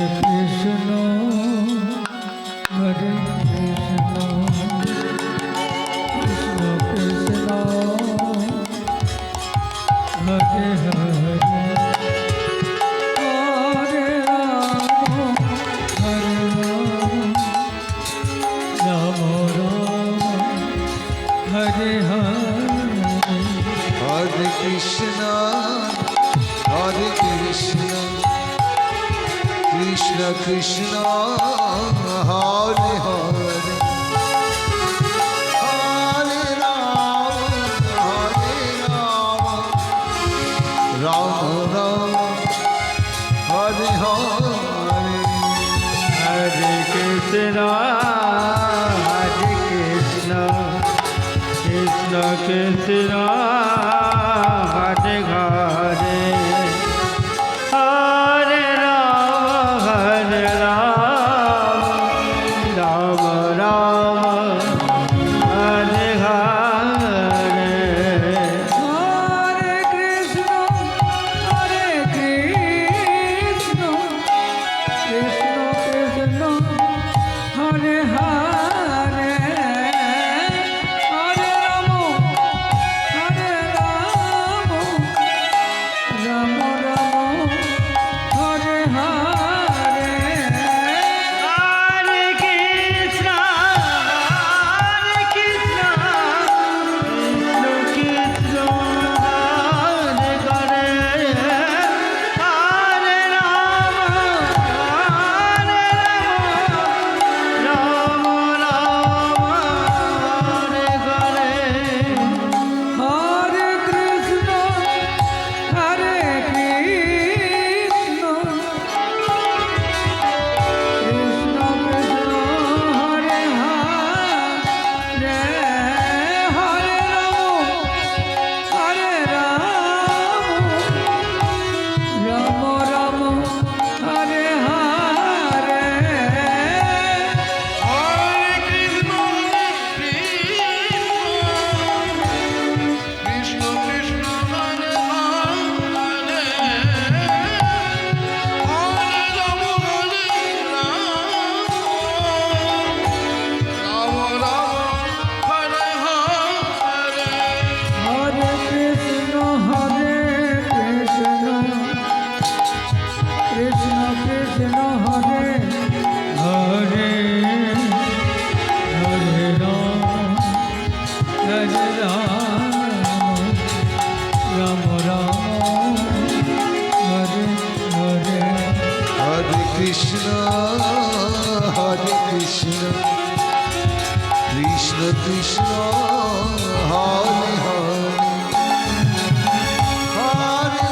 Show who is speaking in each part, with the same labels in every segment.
Speaker 1: Krishna Hare Krishna Krishna Krishna Hare Hare Hare Ram Hare Ram Ram Hare Hare
Speaker 2: Hare Krishna Krishna Krishna Hare Hare Hare Ram Ram Ram Hare Hare
Speaker 1: Hare Krishna Krishna Krishna Hare Hare Hare Ram Ram Ram Hare Hare Hare Krishna Krishna Krishna Hare Hare Hare Ram Ram Ram Hare Hare Hare Krishna Krishna Krishna Hare Hare Hare Ram Ram Hare Hare Hare Krishna Krishna Krishna Hare Hare Hare Ram Ram Hare Hare
Speaker 2: Hare Krishna Krishna Krishna Hare Hare Hare Ram Ram Ram Hare Hare
Speaker 1: Hare Krishna Krishna Krishna Hare Hare Hare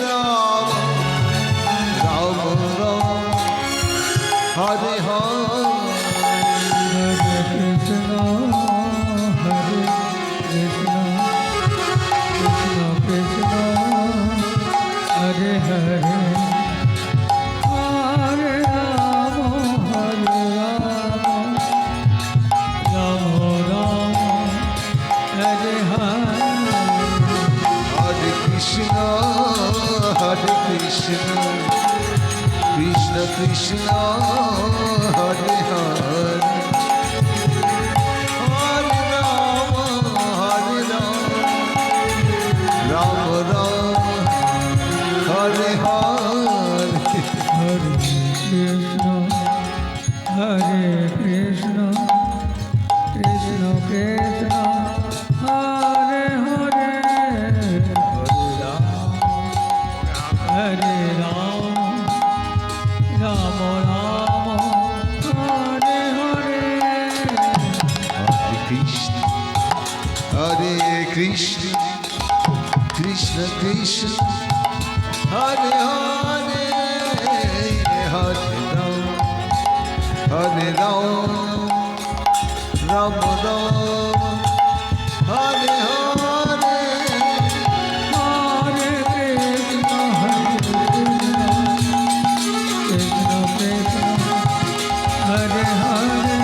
Speaker 1: Ram Ram Ram Hare Hare
Speaker 2: Hare Krishna Krishna Krishna Hare Hare Hare Ram Ram Ram Hare Hare
Speaker 1: Hare Krishna Krishna Krishna Hare Hare Hare Ram Ram Ram Hare Hare
Speaker 2: Hare Krishna Krishna Krishna Hare Hare Hare Ram Ram Ram Hare Hare
Speaker 1: Hare Krishna Krishna Krishna Hare Hare Hare Ram Ram Hare Hare
Speaker 2: Hare Krishna Krishna Krishna Hare Hare Hare Ram Ram Ram Hare Hare
Speaker 1: Hare Krishna Krishna Krishna Hare Hare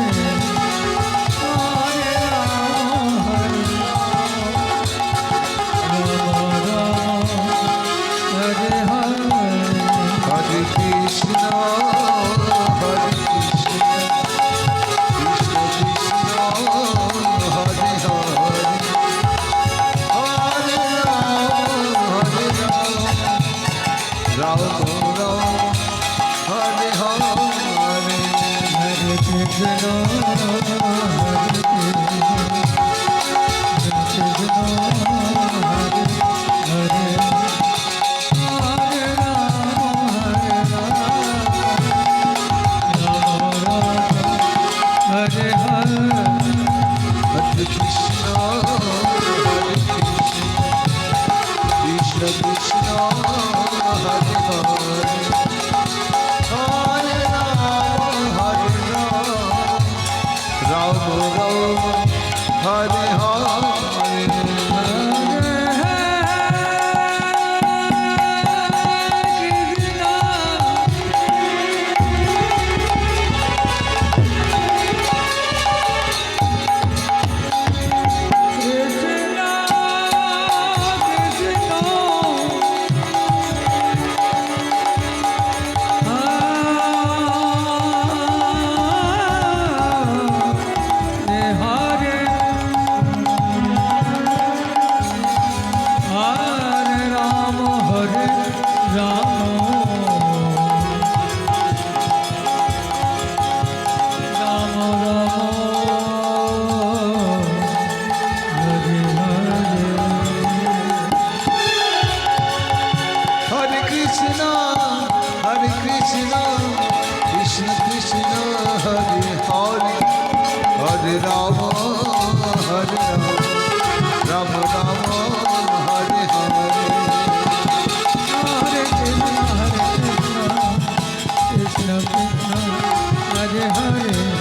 Speaker 1: Hare Ram Ram Ram Hare Hare
Speaker 2: Krishna Hare Krishna Krishna Krishna Hare Hare Hare Ram Ram Ram Hare Hare
Speaker 1: Hare Krishna, Hare Krishna, Hare Hare Hare Hare
Speaker 2: Hare Krishna, Hare Krishna, Krishna Krishna, Hare Hare, Hare Ram, Ram Hare Hare. Hare Krishna, Hare Krishna, Krishna Krishna, Hare Hare, Hare Rama, Hare Rama, Rama Rama, Hare Hare.
Speaker 1: Krishna Krishna, Hare Hare.